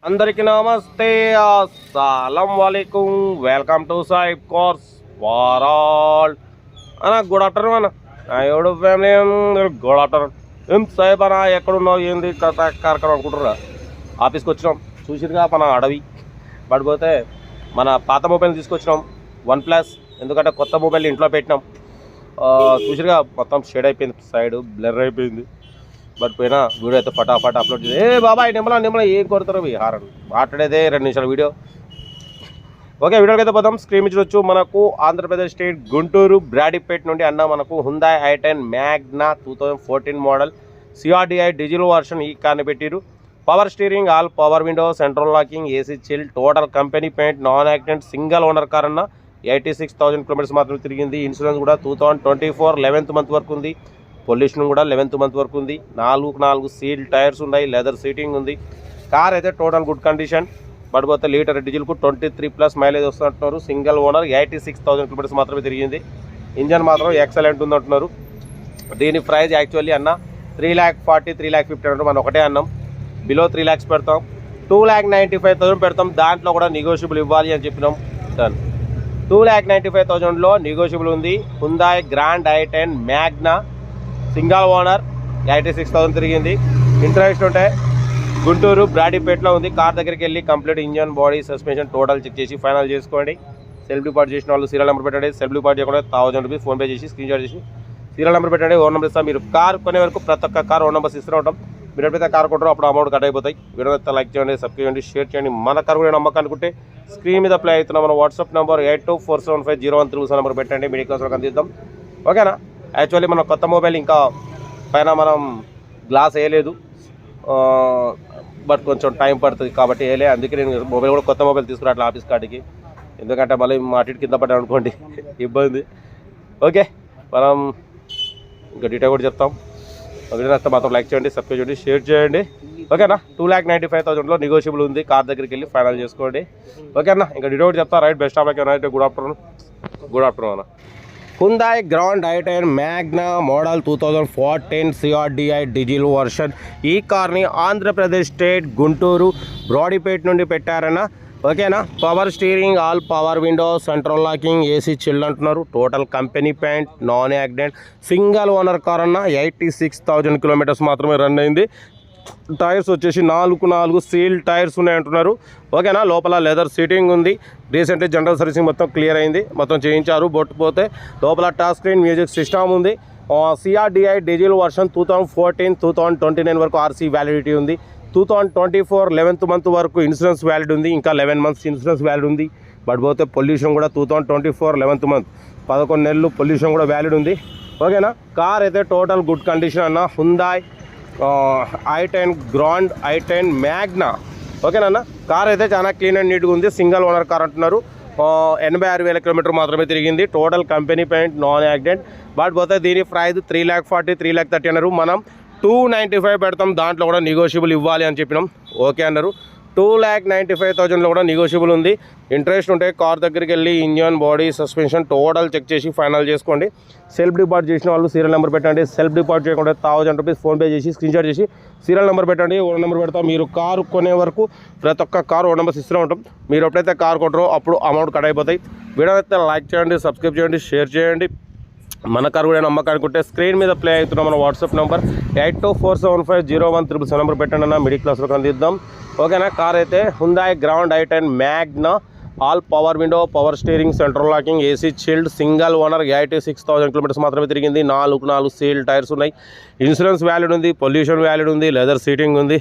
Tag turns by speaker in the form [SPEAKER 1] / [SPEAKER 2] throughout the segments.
[SPEAKER 1] అందరికీ నమస్తే, అస్సలం వాలేకుం. Welcome to Saib cars for all అన్న. గుడ్ ఆఫ్టర్నూన్ అన్న. ఎవడు ఫ్యామిలీ గుడ్ ఆఫ్టర్నూన్. ఏం సాయిబ్ అన్న, ఎక్కడున్నావు, ఏంది కార్యక్రమం అనుకుంటారా? ఆఫీస్కి వచ్చినాం. చూసిరుగా మన అడవి పడిపోతే మన పాత మొబైల్ తీసుకొచ్చినాం, OnePlus. ఎందుకంటే కొత్త మొబైల్ ఇంట్లో పెట్టినాం. చూసిరుగా మొత్తం షేడ్ అయిపోయింది, సైడ్ బ్లర్ అయిపోయింది. బట్ పోయినా వీడియో అయితే ఫటాఫట్ అప్లోడ్ చేసి బాబాయ్ నిమ్మల ఏం కొడతారు హారన్ మాట్లాడేదే 2 నిమిషాల వీడియో. ఓకే, వీడియోకి అయితే పోతాం. స్క్రీన్ మీద చూడొచ్చు, మనకు ఆంధ్రప్రదేశ్ స్టేట్ గుంటూరు బ్రాడీపేట్ నుండి అన్న మనకు Hyundai i10 Magna 2014 model CRDI diesel version ఈ కార్ని పెట్టిరు. Power steering, all power window, central locking, AC chill, total company paint, non accident, single owner car అన్న. 86,000 కిలోమీటర్స్ మాత్రమే తిరిగింది. ఇన్సూరెన్స్ కూడా 2024 11th మంత్ వరకు ఉంది. పొల్యూషన్ కూడా 11th మంత్ వరకు ఉంది. 4 సీల్ టైర్స్ ఉన్నాయి, లెదర్ సీటింగ్ ఉంది. కార్ అయితే టోటల్ గుడ్ కండిషన్. పడిపోతే లీటర్ డీజిల్కు 23+ మైలేజ్ వస్తుంటున్నారు. సింగిల్ ఓనర్, 86,000 కిలోమీటర్స్ మాత్రమే తిరిగింది. ఇంజన్ మాత్రం ఎక్సలెంట్ ఉందంటున్నారు. దీని ప్రైస్ యాక్చువల్లీ అన్న 3,40,000 3,50,000 మనం ఒకటే అన్నాం. బిలో 3 lakhs పెడతాం, 2,95,000 పెడతాం. దాంట్లో కూడా నెగోషియబుల్ ఇవ్వాలి అని చెప్పినాం. డన్. 2,95,000లో నెగోషియబుల్ ఉంది. Hyundai grand i10 Magna single owner, 86,000 తిరిగింది. ఇంట్రెస్ట్ ఉంటే గుంటూరు బ్రాడీపేట్లో ఉంది. కార్ దగ్గరికి వెళ్ళి complete engine, body, suspension total check చేసి ఫైనల్ చేసుకోండి. సెల్ఫ్ డిపార్ట్ చేసిన వాళ్ళు సీరియల్ నెంబర్ పెట్టండి. సెల్ఫ్ డిపార్ట్ చేయకుండా 1,000 రూపీస్ ఫోన్పే చేసి స్క్రీన్ షాట్ చేసి సీరియల్ నెంబర్ పెట్టండి. ఓన్ నెంబర్ ఇస్తాం. మీరు కార్ కొనే వరకు ప్రతి ఒక్క కార్ ఓన్ నెంబర్స్ ఇస్తూ ఉంటాం. మీరు ఎప్పుడైతే కార్ కొంటారో అప్పుడు అమౌంట్ కట్ అయిపోతాయి. వీడియో అయితే లైక్ చేయండి, సబ్స్క్రైబ్ చేయండి, షేర్ చేయండి. మన కార్ కూడా నమ్మకం అనుకుంటే స్క్రీన్ మీద ప్లే అవుతున్న మన వాట్సాప్ నెంబర్ 82475013 నెంబర్ పెట్టండి. మీడియా క్లాస్లో అందిద్దాం. ఓకేనా? యాక్చువల్లీ మన కొత్త మొబైల్ ఇంకా పైన మనం గ్లాస్ వేయలేదు, బట్ కొంచెం టైం పడుతుంది కాబట్టి వేయలే. అందుకే నేను మొబైల్ కూడా కొత్త మొబైల్ తీసుకురావట్లే ఆఫీస్ కాడికి. ఎందుకంటే మళ్ళీ మా అటు కింద పడ్డాను అనుకోండి ఇబ్బంది. ఓకే, మనం ఇంకా డీటెయిల్ కూడా చెప్తాం. వీడియో నచ్చితే మాత్రం లైక్ చేయండి, సబ్స్క్రైబ్ చేయండి, షేర్ చేయండి. ఓకేనా? 2,95,000లో నెగోషియబుల్ ఉంది. కార్ దగ్గరికి వెళ్ళి ఫైనల్ చేసుకోండి. ఓకేనా? ఇంకా డీటెయిల్ కూడా చెప్తా. Right, best of luck. Good afternoon అన్న. Hyundai grand i10 magna model 2014 CRDI diesel version. ఈ కార్ని ఆంధ్రప్రదేశ్ స్టేట్ గుంటూరు బ్రాడీపేట్ నుండి పెట్టారన్న. ఓకేనా? Power steering, all power window, central locking, AC chill అంటున్నారు. Total company paint, non accident, single owner car అన్న. 86,000 kilometres మాత్రమే run అయింది. టైర్స్ వచ్చేసి 4 సీల్ టైర్స్ ఉన్నాయంటున్నారు. ఓకేనా? లోపల లెదర్ సీటింగ్ ఉంది. రీసెంట్లీ జనరల్ సర్వీసింగ్ మొత్తం క్లియర్ అయింది, మొత్తం చేయించారు. బొట్టుపోతే లోపల టచ్ స్క్రీన్ మ్యూజిక్ సిస్టమ్ ఉంది. CRDI డీజిల్ వర్షన్ 2014 2029 వరకు RC వ్యాలిడిటీ ఉంది. 2024 11th మంత్ వరకు ఇన్సూరెన్స్ వ్యాలిడ్ ఉంది. ఇంకా 11 months ఇన్సూరెన్స్ వ్యాలిడ్ ఉంది. బట్ పోతే పొల్యూషన్ కూడా 2024 11th మంత్ 11 నెలలు పొల్యూషన్ కూడా వ్యాలిడ్ ఉంది. ఓకేనా? కార్ అయితే టోటల్ గుడ్ కండిషన్ అన్న. Hyundai i10 grand i10 Magna. ఓకేనా? కార్ అయితే చాలా క్లీన్ అండ్ నీట్గా ఉంది. సింగిల్ ఓనర్ కార్ అంటున్నారు. 86,000 కిలోమీటర్ మాత్రమే తిరిగింది. Total company paint, non accident. But పోతే దీని ప్రైస్ 3,40,000 3,30,000 అన్నారు. మనం 295 పెడతాం. దాంట్లో కూడా నెగోషియబుల్ ఇవ్వాలి అని చెప్పినాం. ఓకే అన్నారు. 2,95,000లో కూడా నెగోషియబుల్ ఉంది. ఇంట్రెస్ట్ ఉంటే కార్ దగ్గరికి వెళ్ళి engine, body, suspension total check చేసి ఫైనల్ చేసుకోండి. సెల్ఫ్ డిపార్ట్ చేసిన వాళ్ళు సీరియల్ నెంబర్ పెట్టండి. సెల్ఫ్ డిపార్ట్ చేయకుండా 1,000 రూపీస్ ఫోన్పే చేసి స్క్రీన్ షాట్ చేసి సీరియల్ నెంబర్ పెట్టండి. ఓన్ నెంబర్ పెడతాం. మీరు కారు కొనే వరకు ప్రతి ఒక్క కారు ఓన్ నెంబర్స్ ఇస్తూ ఉంటాం. మీరు ఎప్పుడైతే కార్ కొంటారో అప్పుడు అమౌంట్ కట్ అయిపోతాయి. వీడియో అయితే లైక్ చేయండి, సబ్స్క్రైబ్ చేయండి, షేర్ చేయండి. మన కారు కూడా నమ్మకం అనుకుంటే స్క్రీన్ మీద ప్లే అవుతున్న మన వాట్సాప్ నెంబర్ 82475013 నెంబర్ పెట్టండి అన్న. మిడిల్ క్లాస్లో అందిద్దాం. ఓకేనా? కార్ అయితే Hyundai grand i10 magna, all power window, power steering, central locking, AC chilled, single owner, 86,000 kilometres మాత్రమే తిరిగింది. 4 సీల్ టైర్స్ ఉన్నాయి. ఇన్సూరెన్స్ వ్యాలిడ్ ఉంది, పొల్యూషన్ వ్యాలిడ్ ఉంది, లెదర్ సీటింగ్ ఉంది.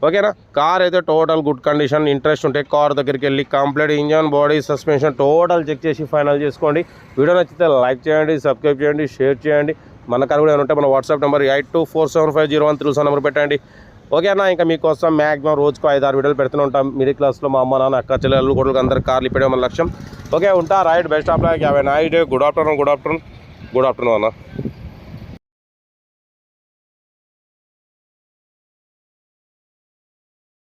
[SPEAKER 1] ఓకేనా? కార్ అయితే టోటల్ గుడ్ కండిషన్. ఇంట్రెస్ట్ ఉంటే కార్ దగ్గరికి వెళ్ళి complete engine, body, suspension total check చేసి ఫైనల్ చేసుకోండి. వీడియో నచ్చితే లైక్ చేయండి, సబ్స్క్రైబ్ చేయండి, షేర్ చేయండి. మన కార్ కూడా ఏమంటే మన వాట్సాప్ నెంబర్ 82475013 నెంబర్ పెట్టండి. ఓకే అన్న? ఇంకా మీకోసం మ్యాక్సిమం రోజుకు 5-6 వీడియోలు పెడుతూ ఉంటాం. మిడిల్ క్లాస్లో మా అమ్మ, నాన్న, అక్క, చెల్లెలు, కొడుకు అందరు కార్లు ఇప్పడే మన లక్ష్యం. ఓకే, ఉంటా. Right, best of luck. Have a nice day. Good afternoon అన్న.